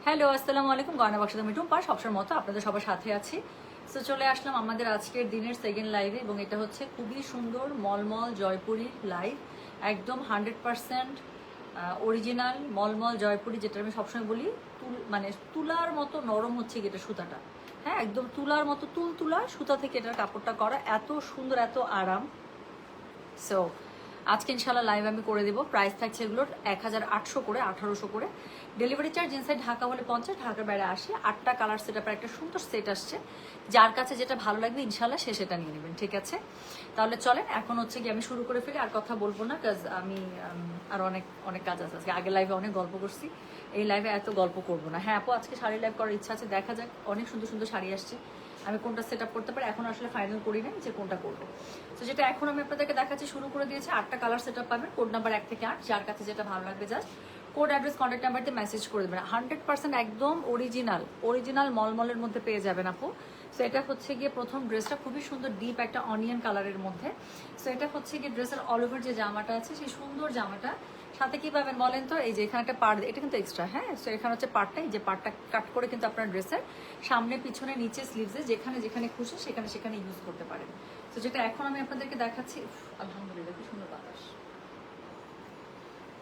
Hello, আসসালামু আলাইকুম। গয়না বাক্সে আমি টুম্পা সবসময় মতো আপনাদের সবার সাথে আছি। সো চলে আসলাম আমাদের আজকের দিনের সেকেন্ড লাইভে, এবং এটা হচ্ছে খুবই সুন্দর মলমল জয়পুরি লাইভ, একদম 100% অরিজিনাল মলমল জয়পুরি, যেটা আমি সবসময় বলি মানে তুলার মতো নরম হচ্ছে এটা সুতাটা। হ্যাঁ, একদম তুলার মতো তুলা সুতা থেকে এটার কাপড়টা করা, এত সুন্দর, এত আরাম। সো আজকে ইনশাল্লাহ লাইভ আমি করে দেবো। প্রাইস থাকছে এগুলোর 1800 করে, 1800 করে। ডেলিভারি চার্জ ইনসাইড ঢাকা হলে 50, ঢাকার বাইরে 80। 8টা কালার সেট আপের একটা সুন্দর সেট আসছে, যার কাছে যেটা ভালো লাগবে ইনশাল্লাহ সে সেটা নিয়ে নেবেন, ঠিক আছে? তাহলে চলেন এখন হচ্ছে কি আমি শুরু করে ফেলি, আর কথা বলবো না, কাজ আমি আর অনেক অনেক কাজ আছে আজকে। আগের লাইভে অনেক গল্প করছি, এই লাইভে এত গল্প করবো না। হ্যাঁ আপু, আজকে শাড়ি লাইভ করার ইচ্ছা আছে, দেখা যাক। অনেক সুন্দর সুন্দর শাড়ি আসছে, আমি কোনটা সেট আপ করতে পারি এখন আসলে ফাইনাল করি না যে কোনটা করবো। তো যেটা এখন আমি আপনাদেরকে দেখাচ্ছি, শুরু করে দিয়েছি। 8টা কালার সেট আপ পাবেন, কোড নাম্বার 1 থেকে 8, যার কাছে যেটা ভালো লাগবে just code address contact number দিয়ে মেসেজ করে দেবেন। 100% একদম অরিজিনাল মলমলের মধ্যে পেয়ে যাবেন আপু। সো এটা হচ্ছে গিয়ে প্রথম ড্রেসটা, খুবই সুন্দর ডিপ একটা অনিয়ন কালারের মধ্যে। সো এটা হচ্ছে গিয়ে ড্রেসের অল ওভার যে জামাটা আছে, সেই সুন্দর জামাটা সাথে কি পাবেন বলেন তো? এই যে এখানে একটা পার্ট, এটা কিন্তু এক্সট্রা। হ্যাঁ, সো এখানে হচ্ছে পার্টটা, এই যে পার্টটা কাট করে কিন্তু আপনার ড্রেসের সামনে পিছনে নিচে স্লিভসে যেখানে যেখানে খুশি সেখানে সেখানে ইউজ করতে পারেন। তো যেটা এখন আমি আপনাদেরকে দেখাচ্ছি, আলহামদুলিল্লাহ কি সুন্দর বাতাস।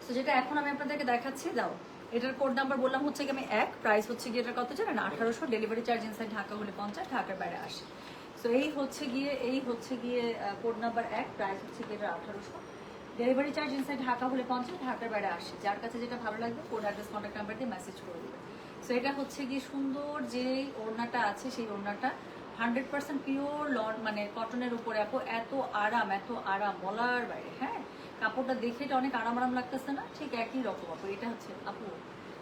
তো যেটা এখন আমি আপনাদেরকে দেখাচ্ছি, দাও এটার কোড নাম্বার বললাম হচ্ছে কি আমি 1, প্রাইস হচ্ছে গিয়ে এটা কত জানেন? 1800। ডেলিভারি চার্জ ইনসাইড ঢাকা হলে 50, ঢাকার বাইরে 80। সো এই হচ্ছে গিয়ে কোড নাম্বার 1, প্রাইস হচ্ছে গিয়ে এটা 1800। ডেলিভারি চার্জ ইনসাইড ঢাকা হলে 50, ঢাকার বাইরে 80। যার কাছে যেটা ভালো লাগবে কোড অ্যাড্রেস কন্ট্যাক্ট নাম্বার দিয়ে মেসেজ করে দেবে। সো এটা হচ্ছে গিয়ে সুন্দর যে ওড়নাটা আছে, সেই ওড়নাটা 100% পিওর লন, মানে কটনের উপরে আপু, এত আরাম বলার বাইরে। হ্যাঁ, কাপড়টা দেখে এটা অনেক আরাম লাগতেছে না? ঠিক একই রকম আপু। এটা হচ্ছে আপু,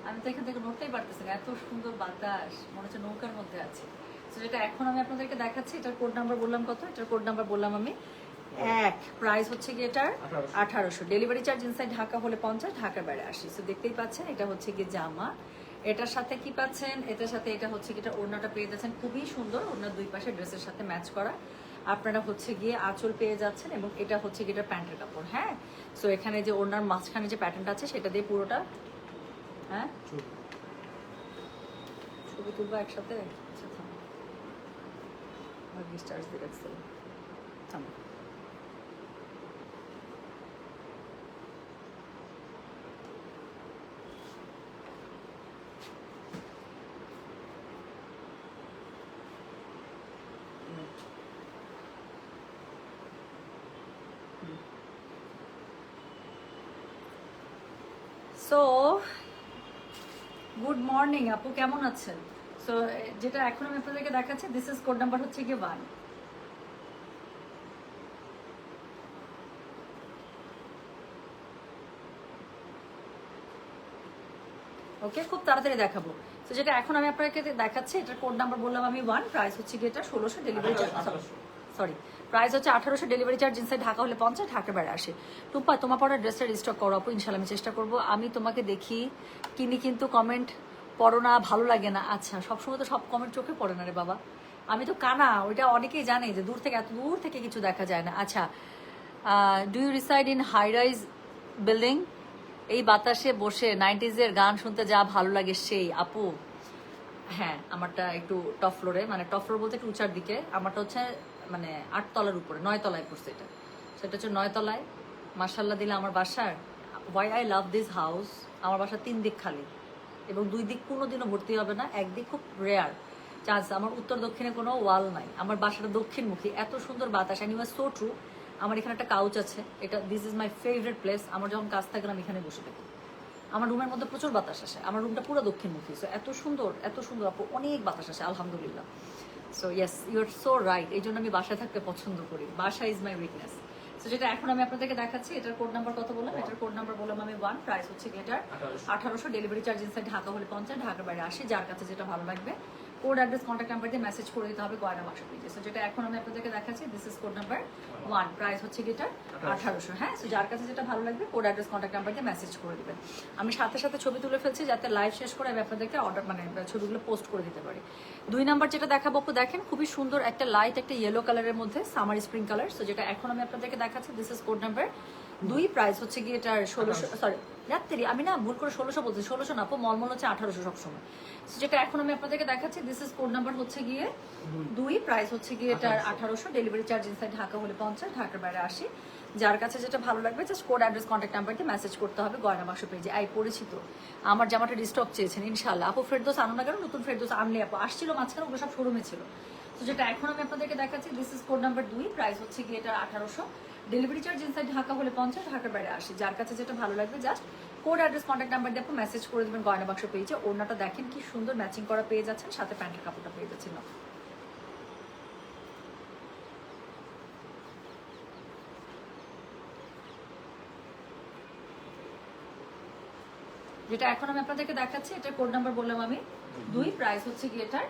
আমি তো এখান থেকে নড়তেই পারতেছি না, এত সুন্দর বাতাস, মনে হচ্ছে নৌকার মধ্যে আছে। তো যেটা এখন আমি আপনাদেরকে দেখাচ্ছি, এটার কোড নাম্বার বললাম কত? এটার কোড নাম্বার বললাম আমি 1, প্রাইস হচ্ছে গিয়ে এটার 1800। ডেলিভারি চার্জ ইনসাইড ঢাকা হলে 50, ঢাকার বাইরে 80। তো দেখতেই পাচ্ছেন এটা হচ্ছে গিয়ে জামা, এটার সাথে কি পাচ্ছেন? এটার সাথে এটা হচ্ছে কি, এটা ওড়নাটা পেয়ে যাচ্ছেন খুবই সুন্দর, ওড়নার দুই পাশে ড্রেসের সাথে ম্যাচ করা। আপনারা হচ্ছে গিয়ে আঁচল পেয়ে যাচ্ছেন, এবং এটা হচ্ছে গিয়ে এটা প্যান্টের কাপড়। হ্যাঁ, সো এখানে যে ওড়নার মাঝখানে যে প্যাটার্নটা আছে সেটা দিয়ে পুরোটা। হ্যাঁ, ছবি তুলবো একসাথে। আচ্ছা থামো, স্টার্স দিয়ে রাখছিলাম, থামো। সো গুড মর্নিং আপু, কেমন আছেন? সো যেটা এখন আমি আপনাদেরকে দেখাচ্ছি, দিস ইজ কোড নাম্বার হচ্ছে গিয়ে 1। ওকে, খুব তাড়াতাড়ি দেখাবো। তো যেটা এখন আমি আপনাকে দেখাচ্ছি, এটার কোড নাম্বার বললাম আমি 1, প্রাইস হচ্ছে গিয়ে এটা 1600। ডেলিভারি চার্জ সরি প্রাইস হচ্ছে 1800। ডেলিভারি চার্জ ইনসাইড ঢাকা হলে 50, ঢাকার বাইরে 80। টুম্পা, তোমার পরে ড্রেসটা রিস্টক করো আপু, ইনশাল্লাহ আমি চেষ্টা করবো। আমি তোমাকে দেখি কিনি, কিন্তু কমেন্ট পড়ো না, ভালো লাগে না। আচ্ছা, সবসময় তো সব কমেন্ট চোখে পড়ে না রে বাবা, আমি তো কানা, ওইটা অনেকেই জানে যে দূর থেকে, এত দূর থেকে কিছু দেখা যায় না। আচ্ছা, do you reside in high rise building? এই বাতাসে বসে 90s-এর গান শুনতে যা ভালো লাগে সেই। আপু হ্যাঁ, আমারটা একটু টপ ফ্লোরে, মানে টপ ফ্লোর বলতে একটু উঁচার দিকে। আমারটা হচ্ছে মানে 8 তলার উপরে, 9 তলায় পড়ছে এটা। সেটা হচ্ছে 9 তলায়। মার্শাল্লাহ দিলে আমার বাসার, why I love this house, আমার বাসার 3 দিক খালি, এবং 2 দিক কোনোদিনও ভর্তি হবে না, একদিক খুব রেয়ার চান্স। আমার উত্তর দক্ষিণে কোনো ওয়াল নাই, আমার বাসাটা দক্ষিণমুখী, এত সুন্দর বাতাস। And you are so true. আমার এখানে একটা কাউচ আছে, এটা this is my favourite place. আমার যখন কাজ থাকে না, আমি এখানে বসে থাকি, আমার রুমের মধ্যে প্রচুর বাতাস আসে, আমার রুমটা পুরো দক্ষিণমুখী। সো এত সুন্দর আপু, অনেক বাতাস আসে আলহামদুলিল্লাহ। So yes, you are so right, এই জন্য আমি বাসায় থাকতে পছন্দ করি, বাসা ইজ মাই উইকনেস। সো যেটা এখন আমি আপনাদেরকে দেখাচ্ছি, এটার কোড নাম্বার কত বললাম? এটার কোড নাম্বার বললাম আমি 1, প্রাইস হচ্ছে এটার 1800। ডেলিভারি চার্জ ইনসাইড ঢাকা হলে 50, ঢাকার বাইরে 80। যার কাছে যেটা ভালো লাগবে কোড অ্যাড্রেস কন্ট্যাক্ট নাম্বার দিয়ে মেসেজ করে দিতে হবে গয়না বাক্স পেজে। সো যেটা এখন আমি আপনাদেরকে দেখাচ্ছি, this is code number 1, price হচ্ছে এটা 1800। হ্যাঁ, সো যার কাছে যেটা ভালো লাগবে কোড অ্যাড্রেস কন্ট্যাক্ট নাম্বার দিয়ে মেসেজ করে দিবেন। আমি সাথে সাথে ছবি তুলে ফেলছি, যাতে লাইভ শেষ করে আমি আপনাদেরকে অর্ডার, মানে ছবিগুলো পোস্ট করে দিতে পারি। 2 নাম্বার যেটা দেখাবো আপু, দেখেন খুবই সুন্দর একটা লাইট একটা ইয়েলো কালারের মধ্যে, সামার স্প্রিং কালার। সো যেটা এখন আমি আপনাদেরকে দেখাচ্ছি, this is code number 2, price হচ্ছে গিয়ে এটার 1600, সরি রাত্রি আমি না ভুল করে 1600 বলছি, 1600 না আপু, মলমল হচ্ছে 1800 সবসময়। যেটা এখন আমি আপনাদেরকে দেখাচ্ছি, দিস ইজ কোড নাম্বার হচ্ছে গিয়ে 2, প্রাইস হচ্ছে গিয়ে এটার 1800, ডেলিভারি চার্জ ইনসাইড ঢাকা হলে 50, ঢাকার বাইরে 80। যার কাছে যেটা ভালো লাগবে just code, address, contact number দিয়ে মেসেজ করতে হবে গয়না বাক্স পেজে। আই পরিচিত আমার জামাটা রিস্টক চেয়েছেন ইনশাল্লাহ। আপু ফেরদৌস আনো না কেন, নতুন ফেরদৌস আনলে আপু আসছিল মাঝখানে, ওগুলো সব শোরুমে ছিল। তো যেটা এখন আমি আপনাদেরকে দেখাচ্ছি, this is code number 2, price হচ্ছে গিয়ে এটার 1800, ডেলিভারি চার্জ ইনসাইড ঢাকা হলে 50, ঢাকার বাইরে 80। যার কাছে যেটা ভালো লাগবে just code, address, contact number দিয়ে আপনি মেসেজ করে দেবেন গয়না বাক্স পেজে। ওড়নাটা দেখেন কি সুন্দর ম্যাচিং করা পেয়ে যাচ্ছেন, সাথে প্যান্টের কাপড়টা পেয়ে যাচ্ছেন। যেটা এখন আমি আপনাদেরকে দেখাচ্ছি, এটার কোড নাম্বার বললাম আমি 2, প্রাইস হচ্ছে গিয়ে এটার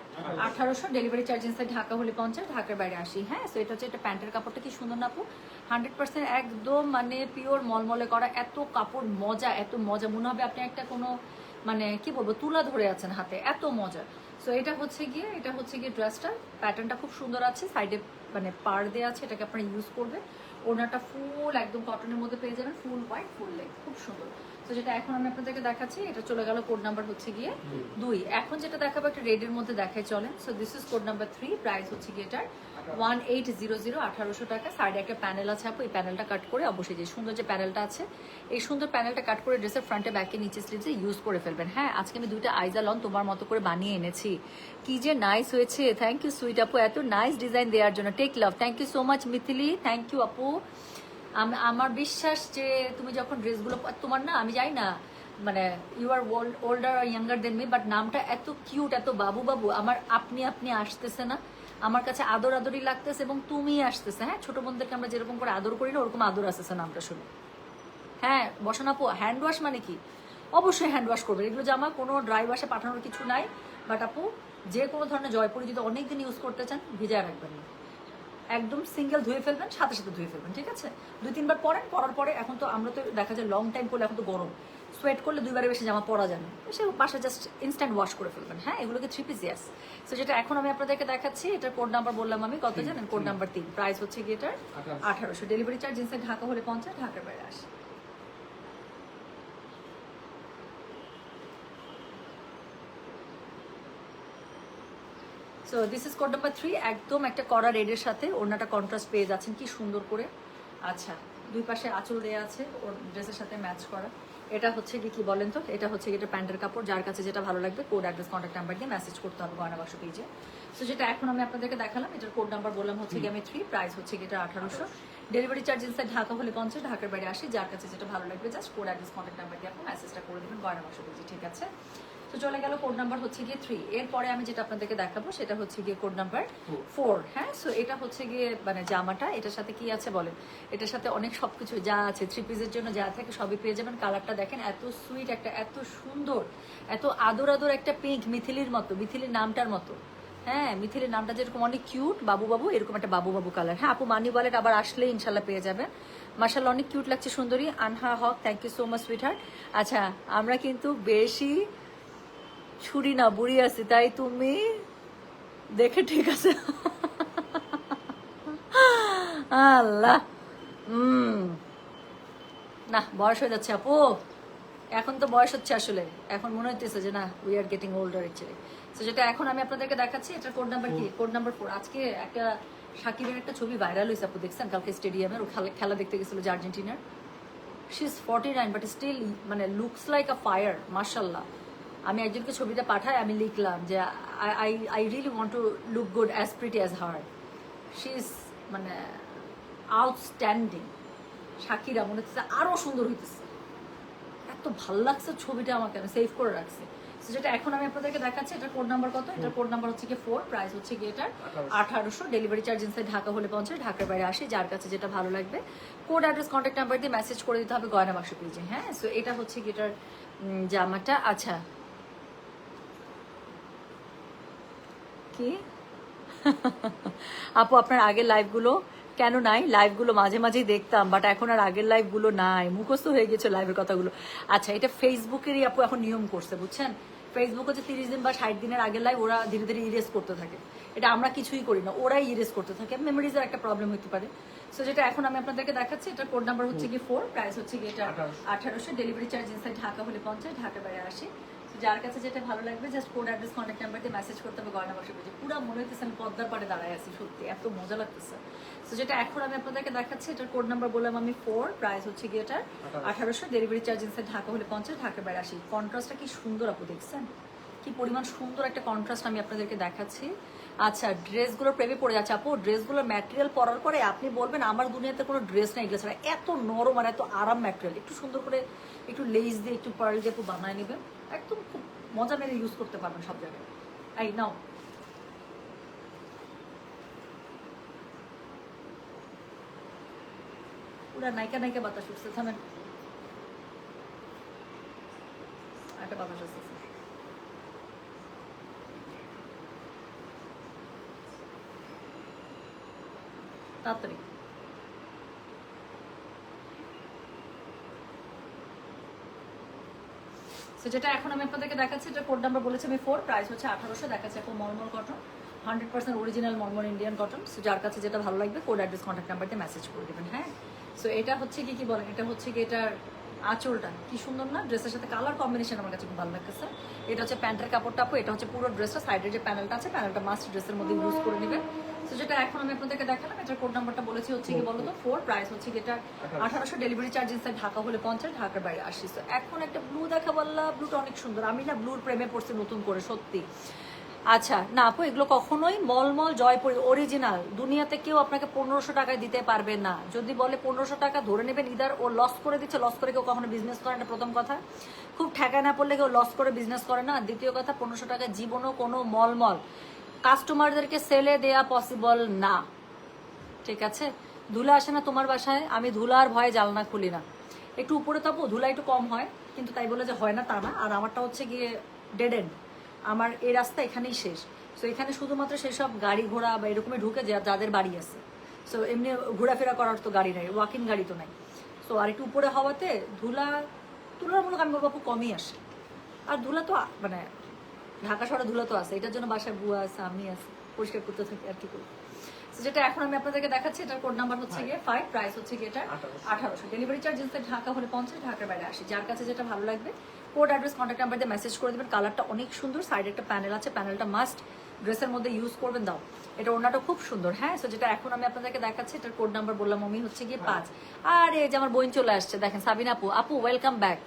1800, ডেলিভারি চার্জ ইনসাইড ঢাকা হলে 50, ঢাকার বাইরে 80। হ্যাঁ, সো এটা হচ্ছে এটা প্যান্টের কাপড়টা কি সুন্দর না আপু, 100% একদম মানে পিওর মলমলে করা, এত কাপড় মজা, এত মজা, মনে হবে আপনি একটা কোনো মানে কি বলবো তুলা ধরে আছেন হাতে, এত মজা। সো এটা হচ্ছে গিয়ে ড্রেসটা, প্যাটার্নটা খুব সুন্দর আছে, সাইডে মানে পার দেওয়া আছে, এটাকে আপনারা ইউজ করবেন। ওনাটা ফুল একদম কটনের মধ্যে পেয়ে যাবেন, ফুল হোয়াইট, ফুল লেগ, খুব সুন্দর। তো যেটা এখন আমি আপনাদেরকে দেখাচ্ছি, এটা চলে গেল কোড নাম্বার হচ্ছে গিয়ে 2। এখন যেটা দেখাবো একটা রেডের মধ্যে দেখাই চলেন। So this is code number 3, price হচ্ছে গিয়ে এটার 1800, 1800 টাকা। সাইডে একটা প্যানেল আছে আপু, এই প্যানেলটা কাট করে অবশ্যই যে সুন্দর যে প্যানেলটা আছে, এই সুন্দর প্যানেলটা কাট করে ড্রেসের ফ্রন্টে, ব্যাকে, নিচে স্লিভসে ইউজ করে ফেলবেন। হ্যাঁ, আজকে আমি 2টা আইজা লন তোমার মতো করে বানিয়ে এনেছি, কি যে নাইস হয়েছে। থ্যাংক ইউ সুইট আপু, এত নাইস ডিজাইন দেওয়ার জন্য। Take love, thank you so much Mithili, thank you আপু। আমার বিশ্বাস যে তুমি যখন ড্রেসগুলো তোমার না, আমি জানি না মানে you are older or younger than me, but নামটা এত কিউট, এত বাবু বাবু, আমার আপনি আপনি আসতেছে না, আমার কাছে আদর আদরই লাগতেছে, এবং তুমি আসতেছে। হ্যাঁ, ছোট বোনদেরকে আমরা যেরকম করে আদর করি না, ওরকম আদর আসতেছে নামটা শুনে। হ্যাঁ, বসান আপু, হ্যান্ড ওয়াশ মানে কি, অবশ্যই হ্যান্ড ওয়াশ করবে। এগুলো জামা কোনো ড্রাই ওয়াশে পাঠানোর কিছু নাই, বাট আপু যে কোনো ধরনের জয়পুরি যদি অনেকদিন ইউজ করতে চান, ভিজায় রাখবেন না, একদম সিঙ্গেল ধুয়ে ফেলবেন, সাথে সাথে ধুয়ে ফেলবেন, ঠিক আছে? 2-3 বার পরেন, পরার পরে এখন তো আমরা তো দেখা যায় লং টাইম করলে, এখন তো গরম, সোয়েট করলে 2বারের বেশি জামা পরা যায় না, সে পাশে জাস্ট ইনস্ট্যান্ট ওয়াশ করে ফেলবেন। হ্যাঁ, এগুলোকে 3 পিস, ইয়াস। সো যেটা এখন আমি আপনাদেরকে দেখাচ্ছি, এটার কোড নাম্বার বললাম আমি, কত জানেন? কোড নাম্বার 3, প্রাইস হচ্ছে গিয়ে এটার 1800, ডেলিভারি চার্জ ইনসাইড ঢাকা হলে 50, ঢাকার বাইরে 80। So this is code number 3, একদম একটা কড়া রেডের সাথে ওড়নাটা কন্ট্রাস্ট পেয়ে যাচ্ছেন কি সুন্দর করে। আচ্ছা, 2 পাশে আঁচল দেওয়া আছে, ওর ড্রেসের সাথে ম্যাচ করা। এটা হচ্ছে কি বলেন তো, এটা হচ্ছে এটা প্যান্টের কাপড়। যার কাছে যেটা ভালো লাগবে কোড, অ্যাড্রেস, কন্ট্যাক্ট নাম্বার দিয়ে মেসেজ করতে হবে গয়না বাক্স পেজে। সো যেটা এখন আমি আপনাদেরকে দেখালাম, এটার কোড নাম্বার বললাম হচ্ছে কি আমি 3, প্রাইস হচ্ছে কি এটা 1800, ডেলিভারি চার্জ ইনসাইড ঢাকা হলে 50, ঢাকার বাইরে 80। যার কাছে যেটা ভালো লাগবে just code, address, contact number দিয়ে আপনি মেসেজটা করে দেবেন গয়না বাক্স পেজে, ঠিক আছে? তো চলে গেল কোড নাম্বার হচ্ছে গিয়ে 3। এরপরে আমি যেটা আপনাদেরকে দেখাবো সেটা হচ্ছে গিয়ে কোড নাম্বার 4। হ্যাঁ, সো এটা হচ্ছে গিয়ে মানে জামাটা, এটার সাথে কি আছে বলেন, এটার সাথে অনেক সবকিছু যা আছে 3 পিসের জন্য যা থাকে সবই পেয়ে যাবেন। কালারটা দেখেন, এত সুইট একটা, এত সুন্দর, এত আদর আদর একটা পিঙ্ক, মিথিলির মতো, মিথিলির নামটার মতো। হ্যাঁ, মিথিলির নামটা যেরকম অনেক কিউট, বাবু বাবু, এরকম একটা বাবু বাবু কালার। হ্যাঁ আপু, মানি ওয়ালেট আবার আসলে ইনশাল্লাহ পেয়ে যাবেন। মাশাআল্লাহ, অনেক কিউট লাগছে সুন্দরী। Anha Haque, thank you so much sweetheart. আচ্ছা, আমরা কিন্তু বেশি ছুরি না বুড়ি আছি, তাই তুমি দেখে ঠিক আছে। আল্লাহ, না বয়স হয়ে যাচ্ছে আপু, এখন তো বয়স হচ্ছে আসলে, এখন মনে হইতেছে যে না, we are getting older actually. তো যেটা এখন আমি আপনাদেরকে দেখাচ্ছি, এটার কোড নাম্বার কি? Code number 4। আজকে একটা শাকিরের একটা ছবি ভাইরাল হয়েছে আপু, দেখছেন? কালকে স্টেডিয়ামের ও খেলা দেখতে গেছিল যে আর্জেন্টিনার। শি ইজ 49 বাট স্টিল মানে লুকস লাইক আ ফায়ার, মাশাল্লাহ। আমি একজনকে ছবিটা পাঠাই, আমি লিখলাম যে I really want to look good as pretty as her. She is মানে আউটস্ট্যান্ডিং। শাকিরা মনে হচ্ছে আরও সুন্দর হইতেছে, এত ভালো লাগছে ছবিটা, আমাকে আমি সেভ করে রাখছি। যেটা এখন আমি আপনাদেরকে দেখাচ্ছি, এটার কোড নাম্বার কত? এটার কোড নাম্বার হচ্ছে কি 4, প্রাইস হচ্ছে কি এটার 1800, ডেলিভারি চার্জ ইনসাইড ঢাকা হলে 50, ঢাকার বাইরে 80। যার কাছে যেটা ভালো লাগবে কোড, অ্যাড্রেস, কন্ট্যাক্ট নাম্বার দিয়ে মেসেজ করে দিতে হবে গয়না বাক্স পেজে। হ্যাঁ, সো এটা হচ্ছে কি এটার জামাটা। আচ্ছা, কি আপু আপনার আগের লাইভগুলো কেন নাই? লাইভগুলো মাঝে মাঝেই দেখতাম, বাট এখন আর আগের লাইভগুলো নাই, মুখস্থ হয়ে গেছে লাইভের কথাগুলো। আচ্ছা, এটা ফেসবুকেরই আপু এখন নিয়ম করছে, বুঝছেন? ফেসবুক হচ্ছে 30 দিন বা 60 দিনের আগের লাইভ ওরা ধীরে ধীরে ইরেজ করতে থাকে, এটা আমরা কিছুই করি না, ওরাই ইরেজ করতে থাকে, মেমোরিজের একটা প্রবলেম হতে পারে। সো যেটা এখন আমি আপনাদেরকে দেখাচ্ছি, এটার কোড নাম্বার হচ্ছে কি 4, প্রাইস হচ্ছে কি এটা 1800, ডেলিভারি চার্জ ইনসাইড ঢাকা হলে 50, ঢাকা বাইরে 80। যার কাছে যেটা ভালো লাগবে just code address contact number দিয়ে মেসেজ করতে হবে গয়না বাক্স পেজে। পুরো মনে হইতেছে আমি পদ্মার পাড়ে দাঁড়ায় আছি, সত্যি এত মজা লাগতেছে। সো যেটা এখন আমি আপনাদেরকে দেখাচ্ছি, এটার কোড নাম্বার বললাম আমি 4, প্রাইস হচ্ছে কি এটার 1800, ডেলিভারি চার্জ ইনসাইড ঢাকা হলে 50, ঢাকা বাইরে 80। কন্ট্রাস্টটা কি সুন্দর আপু, দেখছেন কি পরিমাণ সুন্দর একটা কন্ট্রাস্ট আমি আপনাদেরকে দেখাচ্ছি। আচ্ছা, ড্রেসগুলোর প্রেমে পড়ে যাচ্ছে আপু, ড্রেসগুলোর ম্যাটেরিয়াল পরার পরে আপনি বলবেন আমার দুনিয়াতে কোনো ড্রেস নেই এগুলো ছাড়া, এত নরম আর এত আরাম ম্যাটেরিয়াল। একটু সুন্দর করে একটু লেস দিয়ে একটু পার্ল দিয়ে একটু বানায় নেবেন, একদম খুব মজা মেরে ইউজ করতে পারবেন সব জায়গায়। এই নাও, পুরা নায়িকা নায়িকা বাতাস উঠছে, থামেন একটা বাতাস আসতেছে। তাড়াতাড়ি যেটা এখন আমি আপনাদেরকে দেখাচ্ছি, এটা কোড নাম্বার বলেছি আমি 4, প্রাইস হচ্ছে 1800, দেখাচ্ছে এখন mulmul cotton, 100% original mulmul Indian cotton. So যার কাছে যেটা ভালো লাগবে কোড অ্যাড্রেস কন্ট্যাক্ট নাম্বার দিয়ে মেসেজ করে দেবেন। হ্যাঁ, সো এটা হচ্ছে কি বলেন, এটা হচ্ছে কি এটার আঁচলটা কি সুন্দর না, ড্রেসের সাথে কালার কম্বিনেশন আমার কাছে খুব ভালো লাগতেছে। এটা হচ্ছে প্যান্টের কাপড়টা আপু, এটা হচ্ছে পুরো ড্রেসটা, সাইডের যে প্যানেলটা আছে প্যানেলটা মাস্ট ড্রেসের মধ্যে ইউজ করে নেবেন। সো যেটা এখন আমি আপনাদেরকে দেখালাম, এটার কোড নাম্বারটা বলেছি হচ্ছে কি বলতো 4, প্রাইস হচ্ছে কি এটা 1800, ডেলিভারি চার্জ ইনসাইড ঢাকা হলে 50, ঢাকার বাইরে 80। সো এখন একটা ব্লু দেখা বললাম, ব্লুটা অনেক সুন্দর, আমি না ব্লুর প্রেমে পড়ছি নতুন করে সত্যি। আচ্ছা না আপু, এগুলো কখনোই মলমল জয়পুরি অরিজিনাল দুনিয়াতে কেউ আপনাকে 1500 টাকায় দিতে পারবে না। যদি বলে 1500 টাকা ধরে নেবেন, ইদার ও লস করে দিচ্ছে, লস করে কেউ কখনো বিজনেস করে না, প্রথম কথা। খুব ঠেকায় না পড়লে কেউ লস করে বিজনেস করে না। দ্বিতীয় কথা, 1500 টাকা জীবনও কোনো মলমল কাস্টমারদেরকে সেলে দেয়া পসিবল না, ঠিক আছে? ধুলা আসে না তোমার বাসায়, আমি ধুলার ভয়ে জানলা খুলি না। একটু উপরে তাপো ধুলা একটু কম হয়, কিন্তু তাই বলে যে হয় না তা না। আর আমারটা হচ্ছে গিয়ে ডেড এন্ড, আমার এই রাস্তা এখানেই শেষ। সো এখানে শুধুমাত্র সেসব গাড়ি ঘোড়া বা এরকমই ঢুকে যাদের বাড়ি আছে। সো এমনি ঘোরাফেরা করার তো গাড়ি নাই, ওয়াকিং গাড়ি তো নাই। সো আর একটু উপরে হওয়াতে ধুলা তুলনামূলক আমি বলবো কমই আসে। আর ধুলা তো মানে ঢাকা শহরে ধুলা তো আছে, এটার জন্য বাসায় বুয়া আছে, আমি আছে, পরিষ্কার করতে থাকি আর কি করি। যেটা এখন আমি আপনাদেরকে দেখাচ্ছি, এটার কোড নাম্বার হচ্ছে গিয়ে 5, প্রাইস হচ্ছে গিয়ে এটা 1800, ডেলিভারি চার্জ ইনসাইড ঢাকা হলে 50, ঢাকার বাইরে 80। যার কাছে যেটা ভালো লাগবে কোড অ্যাড্রেস কন্ট্যাক্ট নাম্বার দিয়ে মেসেজ করে দেবেন। কালারটা অনেক সুন্দর, সাইডে একটা প্যানেল আছে, প্যানেলটা মাস্ট ড্রেসের মধ্যে ইউজ করবেন। দাও, এটা ওড়নাটা খুব সুন্দর। হ্যাঁ, সো যেটা এখন আমি আপনাদেরকে দেখাচ্ছি, এটার কোড নাম্বার বললাম আমি হচ্ছে গিয়ে 5। আর এই যে আমার বোন চলে আসছে, দেখেন সাবিনা আপু, আপু ওয়েলকাম ব্যাক।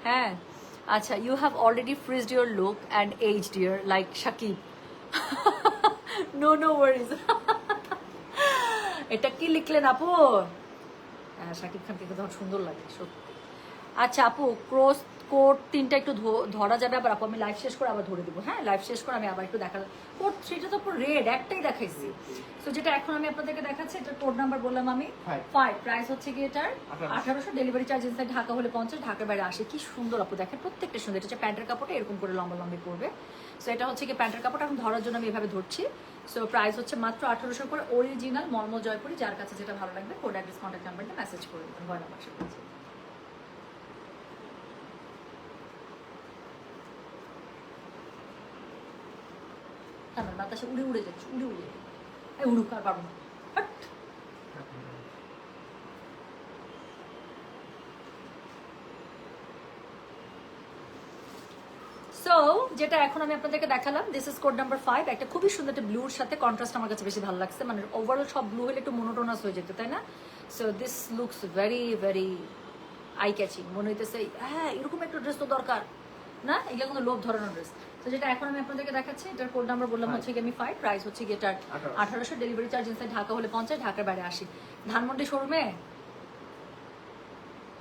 হ্যাঁ আচ্ছা, you have already freezed your look and aged your like Shakib. No no worries. এটা কি লিখলেন আপু? হ্যাঁ, শাকিব খানকে তখন সুন্দর লাগে সত্যি। আচ্ছা আপু, ক্রস কোড 3টা একটু ধরা যাবে আবার আপু? আমি লাইভ শেষ করে আবার ধরে দেবো। হ্যাঁ, লাইভ শেষ করে আমি আবার একটু দেখা। কোড 3টা তো পুরো রেড, একটাই দেখাইছি। তো যেটা এখন আমি আপনাদেরকে দেখাচ্ছি, এটার কোড নাম্বার বললাম আমি 5, প্রাইস হচ্ছে কি এটার 1800, ডেলিভারি চার্জ ইনসাইড ঢাকা হলে 50, ঢাকার বাইরে 80। কি সুন্দর আপু, দেখেন প্রত্যেকটা সুন্দর। এটা হচ্ছে প্যান্টের কাপড়টা এরকম করে লম্বা লম্বি পড়বে। সো এটা হচ্ছে কি প্যান্টের কাপড়টা এখন ধরার জন্য আমি এভাবে ধরছি। সো প্রাইস হচ্ছে মাত্র 1800 করে, অরিজিনাল মলমল জয়পুরি। যার কাছে যেটা ভালো লাগবে কোড অ্যাড্রেস কন্ট্যাক্ট নাম্বারটা মেসেজ করে দেবেন গয়না বাক্সে পেয়েছে। বাতাসে উড়ে উড়ে যাচ্ছে, উড়ে উড়ে উড়ুক, আর পারবো না। সো যেটা এখন আমি আপনাদেরকে দেখালাম, দিস ইজ কোড নাম্বার 5। একটা খুবই সুন্দর একটা ব্লুর সাথে কন্ট্রাস্ট আমার কাছে বেশি ভালো লাগছে। মানে ওভারঅল সব ব্লু হলে একটু মোনোটোনাস হয়ে যেত, তাই না? So this looks very very eye catching. মনে হইতেছে হ্যাঁ এরকম একটা ড্রেস তো দরকার না, এগুলো কোনো লোভ ধরানোর ড্রেস। তো যেটা এখন আমি আপনাদেরকে দেখাচ্ছি, এটার কোড নাম্বার বললাম হচ্ছে কি আমি 5, প্রাইস হচ্ছে কি এটার 1800, ডেলিভারি চার্জ ইনসাইড ঢাকা হলে 50, ঢাকার বাইরে 80। ধানমন্ডি শোরুমে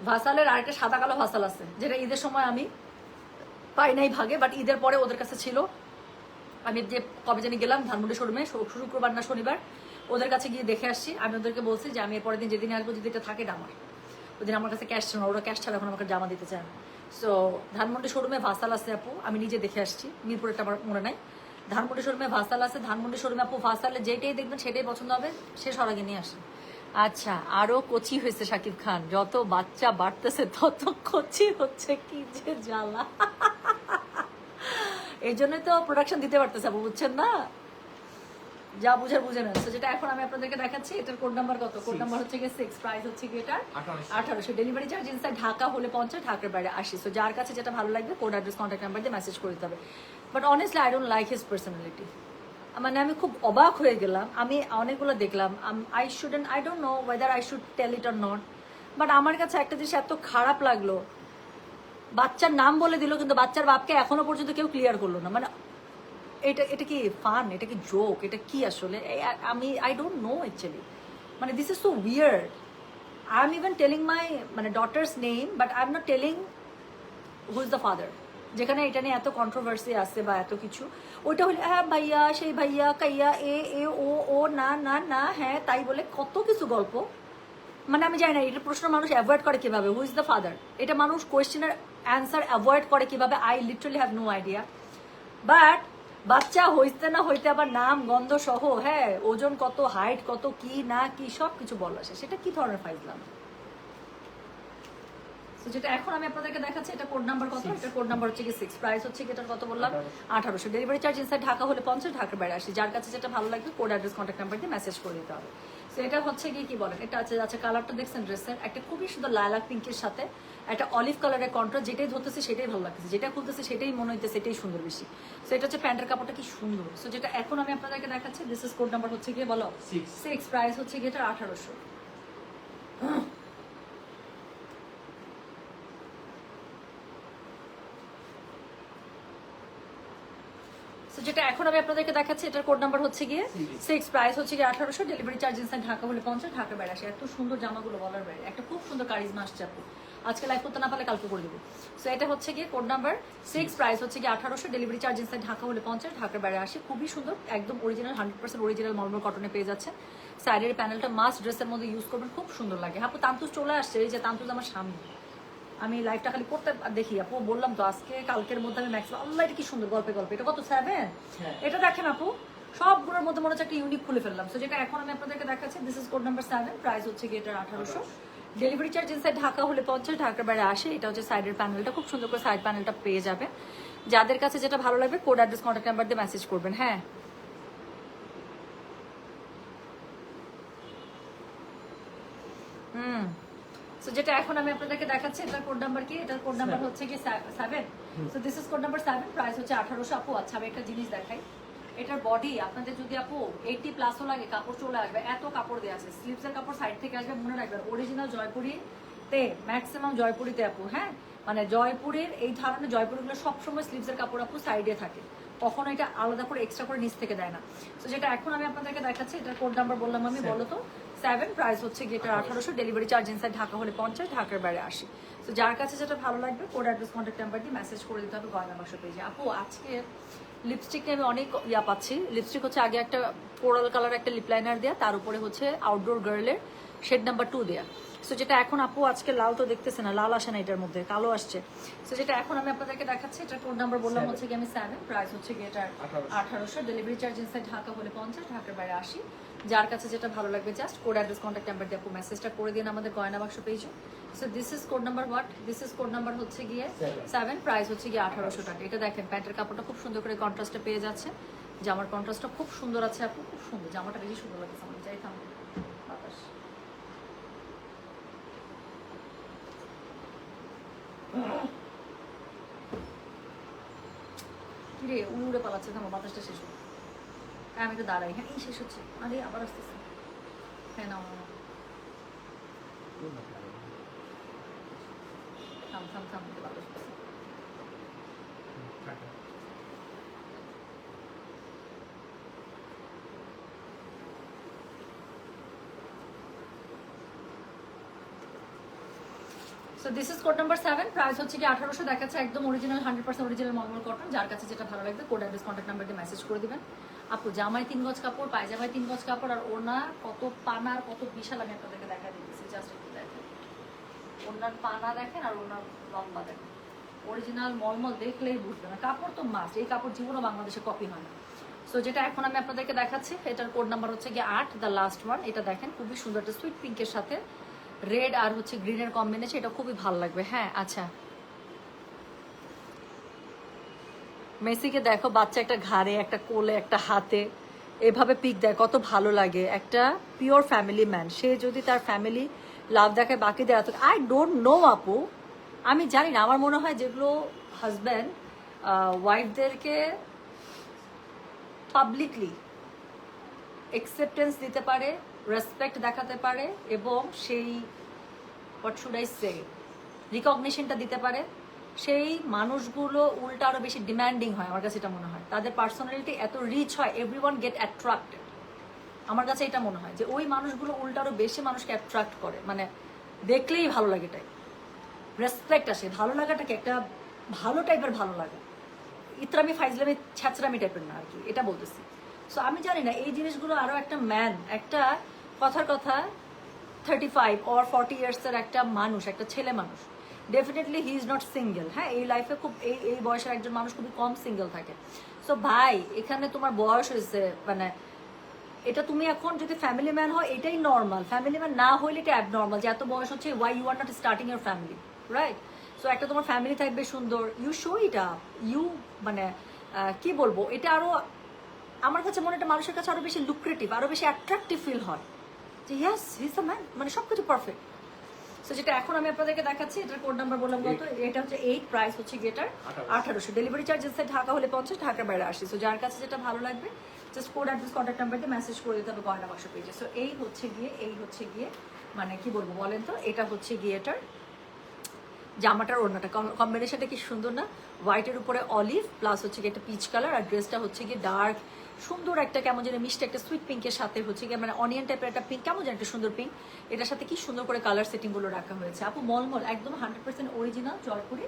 ভাসালের আরেকটা সাদা কালো ভাসাল আছে, যেটা ঈদের সময় আমি পাই নাই ভাগে, বাট ঈদের পরে ওদের কাছে ছিল। আমি যে কবে জানি গেলাম ধানমন্ডি শোরুমে, শুক্রবার না শনিবার, ওদের কাছে গিয়ে দেখে আসছি। আমি ওদেরকে বলছি যে আমি এর পরের দিন যেদিন আসবো, যদি এটা থাকে আমার, ওদিন আমার কাছে ক্যাশ ছিল না, ওরা ক্যাশ ছাড়া এখন আমাকে জামা দিতে চায়। সো ধানমন্ডি শোরুমে ভাসাল আছে আপু, আমি নিজে দেখে আসছি। মিরপুরেরটা আমার মনে নাই। ধানমন্ডি শোরুমে ভাসাল আছে, ধানমন্ডি শোরুমে আপু ভাসালে যেটাই দেখবেন সেটাই পছন্দ হবে, সে সরাগে নিয়ে আসে। আচ্ছা, আরো কচি হয়েছে শাকিব খান, যত বাচ্চা বাড়তেছে তত কচি হচ্ছে, কি যে জ্বালা। এই জন্যই তো প্রোডাকশন দিতে পারতেছে আপু, বুঝছেন না? যা বুঝে বুঝে নেন। তো যেটা এখন আমি আপনাদেরকে দেখাচ্ছি, এটার কোড নাম্বার কত? কোড নাম্বার হচ্ছে গিয়ে 6, প্রাইস হচ্ছে গিয়ে এটা 1800। ডেলিভারি চার্জ ইনসাইড ঢাকা হলে 50, ঢাকার বাইরে 80। সো যার কাছে যেটা ভালো লাগবে কোড অ্যাড্রেস কন্ট্যাক্ট নাম্বার দিয়ে মেসেজ করে দিতে হবে। But honestly I don't like his personality. মানে আমি খুব অবাক হয়ে গেলাম, আমি অনেকগুলো দেখলাম। I don't know whether I should tell it or not, but আমার কাছে একটা জিনিস এত খারাপ লাগলো, বাচ্চার নাম বলে দিল কিন্তু বাচ্চার বাপকে এখনো পর্যন্ত কেউ ক্লিয়ার করলো না। মানে এটা কি ফান, এটা কি জোক, এটা কি আসলে? I don't know actually. মানে this is so weird. I am even telling my মানে daughter's name, but I am not telling who is the father. যেখানে এটা নিয়ে এত কন্ট্রোভার্সি আছে বা এত কিছু, ওইটা হলে হ্যাঁ ভাইয়া, সেই ভাইয়া, কাইয়া, এ ও না না না, হ্যাঁ তাই বলে কত কিছু গল্প। মানে আমি জানি না এটা প্রশ্ন মানুষ অ্যাভয়েড করে কিভাবে, হু ইজ দ্য ফাদার, এটা মানুষ কোয়েশ্চেনের অ্যান্সার অ্যাভয়েড করে কিভাবে, I literally have no idea. But বাচ্চা হইতে না হইতে আবার নাম গন্ধ সহ, হ্যাঁ ওজন কত, হাইট কত, কি না কি সব কিছু বলা আসে, সেটা কি ধরনের ফাইজলাম? যেটা এখন আমি আপনাদেরকে দেখাচ্ছি, এটা কোড নাম্বার কত? এটা কোড নাম্বার হচ্ছে কি 6, প্রাইস হচ্ছে কি এটার কত বললাম 1800। ডেলিভারি চার্জ ইনসাইড ঢাকা হলে 50, ঢাকার বাইরে 80। যার কাছে যেটা ভালো লাগবে কোড অ্যাড্রেস কন্ট্যাক্ট নাম্বার দিয়ে মেসেজ করে দিতে হবে। তো এটা হচ্ছে কি বলেন, এটা আছে আচ্ছা কালারটা দেখছেন ড্রেসের, একটা খুবই সুন্দর লাইলাক পিঙ্কের সাথে একটা অলিভ কালারের কন্ট্রাস্ট, যেটাই ধরতেছে সেটাই ভালো লাগতেছে, যেটা খুলতেছে সেটাই মনে হইতেছে সেটাই সুন্দর বেশি। সো এটা হচ্ছে প্যান্টের কাপড়টা কি সুন্দর। সো যেটা এখন আমি আপনাদেরকে দেখাচ্ছি, দিস ইজ কোড নাম্বার হচ্ছে গিয়ে বলো 6, প্রাইস হচ্ছে গিয়ে এটা 1800। যেটা এখন আমি আপনাদেরকে দেখাচ্ছি, এটার কোড নাম্বার হচ্ছে গিয়ে 6, প্রাইস হচ্ছে গিয়ে 1800। ডেলিভারি চার্জ ইনসাইড ঢাকা হলে 50, ঢাকার বাইরে 80। এত সুন্দর জামাগুলো বলার বাইরে, একটা খুব সুন্দর কারিজমা আসছে আপু, আজকে লাইভ করতে না পারলে কালকে করে দেবো। সো এটা হচ্ছে গিয়ে কোড নাম্বার 6, প্রাইস হচ্ছে গিয়ে 1800। ডেলিভারি চার্জ ইনসাইড ঢাকা হলে 50, ঢাকার বাইরে 80। খুবই সুন্দর, একদম অরিজিনাল 100% অরিজিনাল মলমল কটনে পেয়ে যাচ্ছে। সাইডের প্যানেলটা মাস্ট ড্রেসের মধ্যে ইউজ করবেন, খুব সুন্দর লাগে। আপু তান্তুজ চলে আসছে, এই যে তান্তুজ আমার সামনে, আমি লাইভটা খালি করতে দেখি আপু, বললাম তো আজকে কালকের মধ্যে আমি ম্যাক্সিমাম। আল্লাহ এটা কি সুন্দর গল্পে গল্পে, এটা কত 7? এটা দেখেন আপু, সবগুলোর মধ্যে মনে হচ্ছে একটা ইউনিক খুলে ফেললাম। সো যেটা এখন আমি আপনাদেরকে দেখাচ্ছি, this is code number 7, price হচ্ছে গিয়ে এটা 1800। ডেলিভারি চার্জ ইনসাইড ঢাকা হলে 50, ঢাকার বাইরে 80। এটা হচ্ছে সাইডের প্যানেলটা, খুব সুন্দর করে সাইড প্যানেলটা পেয়ে যাবে। যাদের কাছে যেটা ভালো লাগবে কোড অ্যাড্রেস কন্ট্যাক্ট নাম্বার দিয়ে মেসেজ করবেন। হ্যাঁ সো যেটা এখন আমি আপনাদেরকে দেখাচ্ছি, এটার কোড নাম্বার কি? এটার কোড নাম্বার হচ্ছে কি 7। So this is code number 7, price হচ্ছে 1800। আপু আচ্ছা আমি একটা জিনিস দেখাই, এটার বডি আপনাদের যদি আপু 80 প্লাসও লাগে, কাপড় চলে আসবে, এত কাপড় দেওয়া আছে। স্লিভসের কাপড় সাইড থেকে আসবে, মনে রাখবেন অরিজিনাল জয়পুরিতে, ম্যাক্সিমাম জয়পুরিতে আপু, হ্যাঁ মানে জয়পুরের এই ধরনের জয়পুরগুলো সবসময় স্লিভসের কাপড় আপু সাইডে থাকে, কখনো এটা আলাদা করে এক্সট্রা করে নিচ থেকে দেয় না। তো যেটা এখন আমি আপনাদেরকে দেখাচ্ছি, এটার কোড নাম্বার বললাম আমি, বলো তো 7, প্রাইস হচ্ছে গিয়ে 1800। ডেলিভারি চার্জ ইনসাইড ঢাকা হলে 50, ঢাকার বাইরে 80। তো যার কাছে যেটা ভালো লাগবে কোড অ্যাড্রেস কন্ট্যাক্ট নাম্বার দিয়ে মেসেজ করে দিতে হবে গয়না বাক্স পেজে। আপু আজকে লিপস্টিক নিয়ে আমি অনেক পাচ্ছি। লিপস্টিক হচ্ছে আগে একটা কোরাল কালার একটা লিপ লাইনার দেওয়া, তার উপরে হচ্ছে আউটডোর গার্লের শেড নাম্বার 2 দেওয়া। সো যেটা এখন আপু আজকে লাল তো দেখতেছে না, লাল আসে না এটার মধ্যে, কালো আসছে। সো যেটা এখন আমি আপনাদেরকে দেখাচ্ছি, এটার কোড নাম্বার বললাম হচ্ছে কি আমি 7, প্রাইস হচ্ছে গিয়ে এটা 1800। ডেলিভারি চার্জ ইনসাইড ঢাকা হলে 50, ঢাকার বাইরে 80। যার কাছে যেটা ভালো লাগবে just code address contact number দিয়ে আপু মেসেজটা করে দিন আমাদের গয়না বাক্স পেজে। So this is code number what, this is code number হচ্ছে গিয়ে 7, প্রাইস হচ্ছে গিয়ে 1800 টাকা। এটা দেখেন প্যান্টের কাপড়টা খুব সুন্দর করে কন্ট্রাস্টে পেয়ে যাচ্ছে, জামার কন্ট্রাস্টটা খুব সুন্দর আছে আপু, খুব সুন্দর, জামাটা বেশি সুন্দর লাগছে আমার, যাইতাম বাতাস। কিরে উড়ে পালাচ্ছে, আমার বাতাসটা শেষ হলো। হ্যাঁ আমি তো দাঁড়াই, হ্যাঁ এই শেষ হচ্ছে, আরে আবার আসতেছে। হ্যাঁ না থাম থাম থাম, বাতাস আসতেছে। So this is code number 7, price হচ্ছে কি 1800। দেখাচ্ছে একদম অরিজিনাল 100% অরিজিনাল মলমল কটন। যার কাছে যেটা ভালো লাগবে কোড অ্যাড্রেস কন্ট্যাক্ট নাম্বার দিয়ে মেসেজ করে দিবেন। আপু জামাই 3 গজ কাপড়, পায়জামায় 3 গজ কাপড়, আর ওনার কত পানার কত বিশাল আমি আপনাদেরকে দেখা দিচ্ছি, জাস্ট একটু দেখেন। ওনার পানা দেখেন আর ওনার লম্বা দেখেন, অরিজিনাল মলমল দেখলেই বুঝবে না, কাপড় তো মাস্ট, এই কাপড় জীবনও বাংলাদেশে কপি হয় না। সো যেটা এখন আমি আপনাদেরকে দেখাচ্ছি, এটার কোড নাম্বার হচ্ছে গিয়ে 8, দ্য লাস্ট ওয়ান। এটা দেখেন খুবই সুন্দর একটা সুইট পিঙ্কের সাথে রেড আর হচ্ছে গ্রিনের কম্বিনেশন, এটা খুবই ভালো লাগবে। হ্যাঁ আচ্ছা মেসিকে দেখো, বাচ্চা একটা ঘাড়ে, একটা কোলে, একটা হাতে, এভাবে পিক দেয়, কত ভালো লাগে। একটা পিওর ফ্যামিলি ম্যান, সে যদি তার ফ্যামিলি লাভ দেখায় বাকিদের এত, আই ডোন্ট নো আপু, আমি জানি না। আমার মনে হয় যেগুলো হাজব্যান্ড ওয়াইফদেরকে পাবলিকলি অ্যাকসেপ্টেন্স দিতে পারে, রেসপেক্ট দেখাতে পারে, এবং সেই হোয়াট শুড আই সে রিকগনিশনটা দিতে পারে, সেই মানুষগুলো উল্টা আরো বেশি ডিম্যান্ডিং হয়। আমার কাছে এটা মনে হয়, তাদের পার্সোনালিটি এত রিচ হয়, এভরিওয়ান গেট অ্যাট্রাক্টেড। আমার কাছে এটা মনে হয় যে ওই মানুষগুলো উল্টা আরো বেশি মানুষকে অ্যাট্রাক্ট করে, মানে দেখলেই ভালো লাগে, এটাই রেসপেক্ট আসে। ভালো লাগাটাকে একটা ভালো টাইপের ভালো লাগে, ইতরামি ফাইজলামি ছ্যাচরামি টাইপের না আর কি, এটা বলতেছি। সো আমি জানি না এই জিনিসগুলো আরো একটা ম্যান, একটা কথার কথা 35 or 40 ইয়ার্সের একটা মানুষ, একটা ছেলে মানুষ, definitely he is not single. হ্যাঁ, এই লাইফে খুব এই বয়সের একজন মানুষ খুবই কম সিঙ্গেল থাকে। সো ভাই, এখানে তোমার বয়স হয়েছে, মানে এটা তুমি এখন যদি ফ্যামিলি ম্যান হয় এটাই নর্মাল, ফ্যামিলি ম্যান না হইলে এটা অ্যাবনর্মাল, যে এত বয়স হচ্ছে, why you are not starting your family, right? So একটা তোমার ফ্যামিলি থাকবে সুন্দর, you show it up, you মানে কি বলবো, এটা আরো আমার কাছে মনে হয় মানুষের কাছে আরো বেশি লুক্রেটিভ, আরো বেশি অ্যাট্রাকটিভ ফিল হয় যে yes he is the man, মানে সবকিছু পারফেক্ট। সো যেটা এখন আমি আপনাদেরকে দেখাচ্ছি, এটার কোড নাম্বার বললাম কত, এটা হচ্ছে 8, প্রাইস হচ্ছে গেটার 1800, ডেলিভারি চার্জ ইনসাইড ঢাকা হলে 50, ঢাকার বাইরে 80। সো যার কাছে যেটা ভালো লাগবে just code address contact number দিয়ে মেসেজ করে দিতে হবে গয়না বাক্স পেজে। সো এই হচ্ছে গিয়ে মানে কি বলবো বলেন তো, এটা হচ্ছে গিয়ে এটার জামাটার ওড়নাটা কম্বিনেশনটা কি সুন্দর না, হোয়াইটের উপরে অলিভ প্লাস হচ্ছে গিয়ে একটা পিচ কালার, আর ড্রেসটা হচ্ছে গিয়ে ডার্ক সুন্দর একটা কেমন যেন মিষ্টি একটা সুইট পিঙ্কের সাথে হচ্ছে গিয়ে মানে অনিয়ন টাইপের একটা পিঙ্ক, কেমন যেন একটা সুন্দর পিঙ্ক, এটার সাথে কি সুন্দর করে কালার সেটিং গুলো রাখা হয়েছে। আপু মলমল একদম 100% অরিজিনাল জয়পুরি,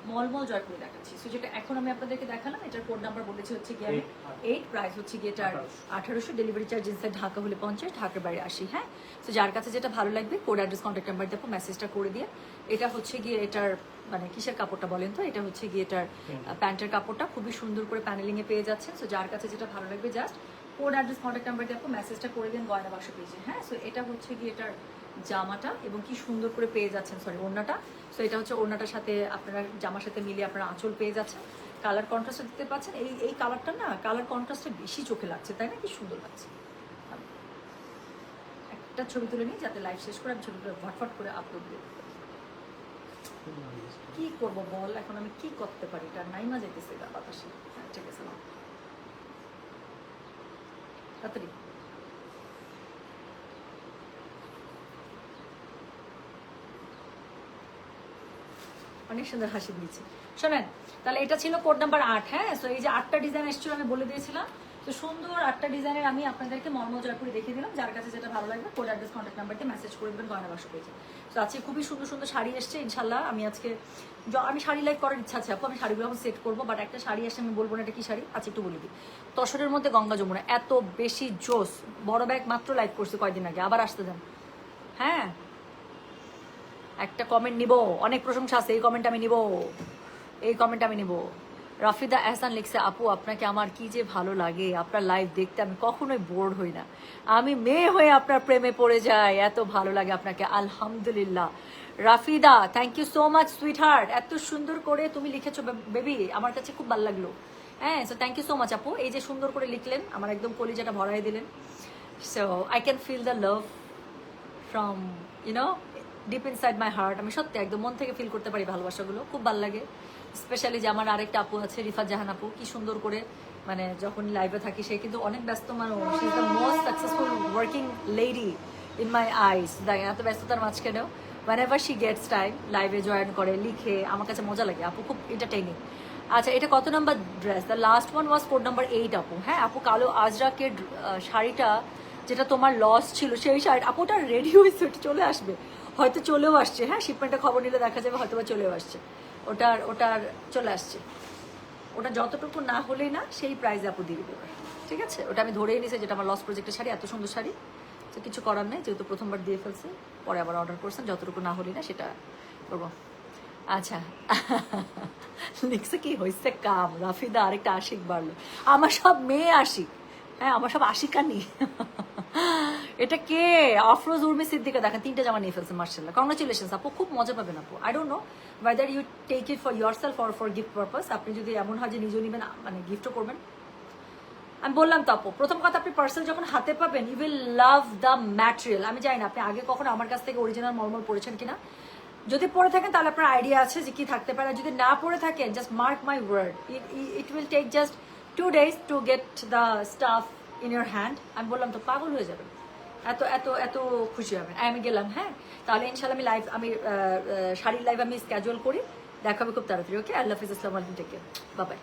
মলমল জয়পুরি দেখাচ্ছি। সো যেটা এখন আমি আপনাদেরকে দেখালাম, এটার কোড নাম্বার বলেছি হচ্ছে গিয়ে আমি 8, প্রাইস হচ্ছে গিয়ে এটার 1800, ডেলিভারি চার্জ ইনসাইড ঢাকা হলে 50, ঢাকার বাইরে 80। হ্যাঁ, সো যার কাছে যেটা ভালো লাগবে কোড অ্যাড্রেস কন্ট্যাক্ট নাম্বার দেখো মেসেজটা করে দিয়ে। এটা হচ্ছে গিয়ে এটার মানে কিসের কাপড়টা বলেন তো, এটা হচ্ছে গিয়ে এটার প্যান্টের কাপড়টা খুবই সুন্দর করে প্যানেলিং এ পেয়ে যাচ্ছেন। সো যার কাছে যেটা ভালো লাগবে just code address contact number দিয়ে মেসেজটা করে দিন গয়না বাক্স পেজে। হ্যাঁ, সো এটা হচ্ছে গিয়ে এটার জামাটা, এবং কি সুন্দর করে পেয়ে যাচ্ছেন, সরি ওড়নাটা। সো এটা হচ্ছে ওড়নাটার সাথে আপনারা জামার সাথে মিলিয়ে আপনারা আঁচল পেয়ে যাচ্ছেন, কালার কন্ট্রাস্ট দিতে পারছেন। এই কালারটা না, কালার কন্ট্রাস্টটা বেশি চোখে লাগছে, তাই না? কি সুন্দর লাগছে। একটা ছবি তুলে নিই যাতে লাইভ শেষ করে আমি ছবিগুলো ফটফট করে আপলোড দিই। কি করবো বল, এখন আমি কি করতে পারি, এটা নাইমা যেতেছে গা বাতাসে। হ্যাঁ, ঠিক আছে, তাড়াতাড়ি। অনেক সুন্দর হাসি দিয়েছে। শোনেন, তাহলে এটা ছিল কোড নাম্বার 8। হ্যাঁ, সো এই যে 8টা ডিজাইন এসেছিল আমি বলে দিয়েছিলাম, তো সুন্দর 8টা ডিজাইনের আমি আপনাদেরকে মলমল জয়পুরি দেখিয়ে দিলাম। যার কাছে যেটা ভালো লাগবে কোড অ্যাড্রেস কন্ট্যাক্ট নাম্বার দিয়ে মেসেজ করে দেবেন গয়না বাক্স পেয়েছে। তো আজকে খুবই সুন্দর সুন্দর শাড়ি এসছে ইনশাল্লাহ। আমি আজকে আমি শাড়ি লাইক করার ইচ্ছা আছে আপু, আমি শাড়িগুলো এখন সেট করবো, বাট একটা শাড়ি আসে আমি বলবো না এটা কি শাড়ি আছে, একটু বলে দিই। তসরের মধ্যে গঙ্গা যমুনা, এত বেশি জোস, বড় ব্যাগ মাত্র লাইক করছে কয়েকদিন আগে, আবার আসতে দেন। হ্যাঁ, একটা কমেন্ট নিব, অনেক প্রশংসা আছে, এই কমেন্ট আমি নিব, এই কমেন্ট আমি নিব। রাফিদা এহসান লিখছে, আপু আপনাকে আমার কি যে ভালো লাগে, আপনার লাইভ দেখতে আমি কখনোই বোর্ড হই না, আমি মেয়ে হয়ে আপনার প্রেমে পড়ে যাই, এত ভালো লাগে আপনাকে। আলহামদুলিল্লাহ Rafida, thank you so much sweetheart, এত সুন্দর করে তুমি লিখেছো বেবি, আমার কাছে খুব ভালো লাগলো। হ্যাঁ, so thank you so much আপু, এই যে সুন্দর করে লিখলেন, আমার একদম কলিজাটা ভরাই দিলেন। So I can feel the love from deep inside my heart. আমি সত্যি একদম মন থেকে ফিল করতে পারি ভালোবাসাগুলো, খুব ভালো লাগে। স্পেশালি যে আমার আরেকটা আপু আছে রিফাত জাহান আপু, কি সুন্দর করে মানে যখন লাইভে থাকি, সে কিন্তু অনেক ব্যস্ত মানুষ, she is the most successful working lady in my eyes. এত ব্যস্ততার মাঝখানেও whenever she gets time লাইভে জয়েন করে, লিখে, আমার কাছে মজা লাগে। আপু খুব এন্টারটেইনিং। আচ্ছা, এটা কত number dress? The last one was code number 8 আপু। হ্যাঁ আপু, কালো আজরাকের শাড়িটা যেটা তোমার লস ছিল, সেই শাড়ি আপু ওটা রেডি হয়েছে, চলে আসবে, হয়তো চলেও আসছে। হ্যাঁ, শিপমেন্টের খবর নিলে দেখা যাবে হয়তো বা চলেও আসছে, ওটার চলে আসছে। ওটা যতটুকু না হলেই না সেই প্রাইজে আপু দিয়ে দেবে, ঠিক আছে? ওটা আমি ধরেই নিয়েছি, যেটা আমার লস প্রজেক্টের শাড়ি, এত সুন্দর শাড়ি, তো কিছু করার নেই, যেহেতু প্রথমবার দিয়ে ফেলছে, পরে আবার অর্ডার করছেন, যতটুকু না হলেই না সেটা করবো। আচ্ছা লিখছে কি হয়েছে কাম, রাফিদা আরেকটা আশিক বাড়লো, আমার সব মেয়ে আশিক। হ্যাঁ, আমার সব আশিকানি। এটা কে? আফরোজ উর্মি সিদ্দিকা দেখেন 3টে জামা নিয়ে ফেলছে মার্শাল্লাহ। কংগ্রাচুলেশনস আপু, খুব মজা পাবেন আপু। I don't know whether you take it for yourself or for gift purpose. আপনি যদি এমন হয় যে নিজেও নেবেন, মানে গিফটও করবেন, আমি বললাম তো আপু, প্রথম কথা আপনি পার্সেল যখন হাতে পাবেন you will love the material. আমি জানি না আপনি আগে কখনো আমার কাছ থেকে অরিজিনাল মলমল পড়েছেন কিনা, যদি পড়ে থাকেন তাহলে আপনার আইডিয়া আছে যে কি থাকতে পারে। যদি না পড়ে থাকেন, just mark my word, it will take just 2 days to get the stuff in your hand. আমি বললাম তো, পাগল হয়ে যাবেন, এত এত এত খুশি হবেন। আমি গেলাম, হ্যাঁ তাহলে ইনশাল্লাহ আমি লাইভ, আমি শাড়ির লাইভ আমি স্কেজুয়াল করি, দেখা হবে খুব তাড়াতাড়ি। ওকে, আল্লাহ হাফিজ, আসসালামু আলাইকুম, টেক কেয়ার, বাই বাই।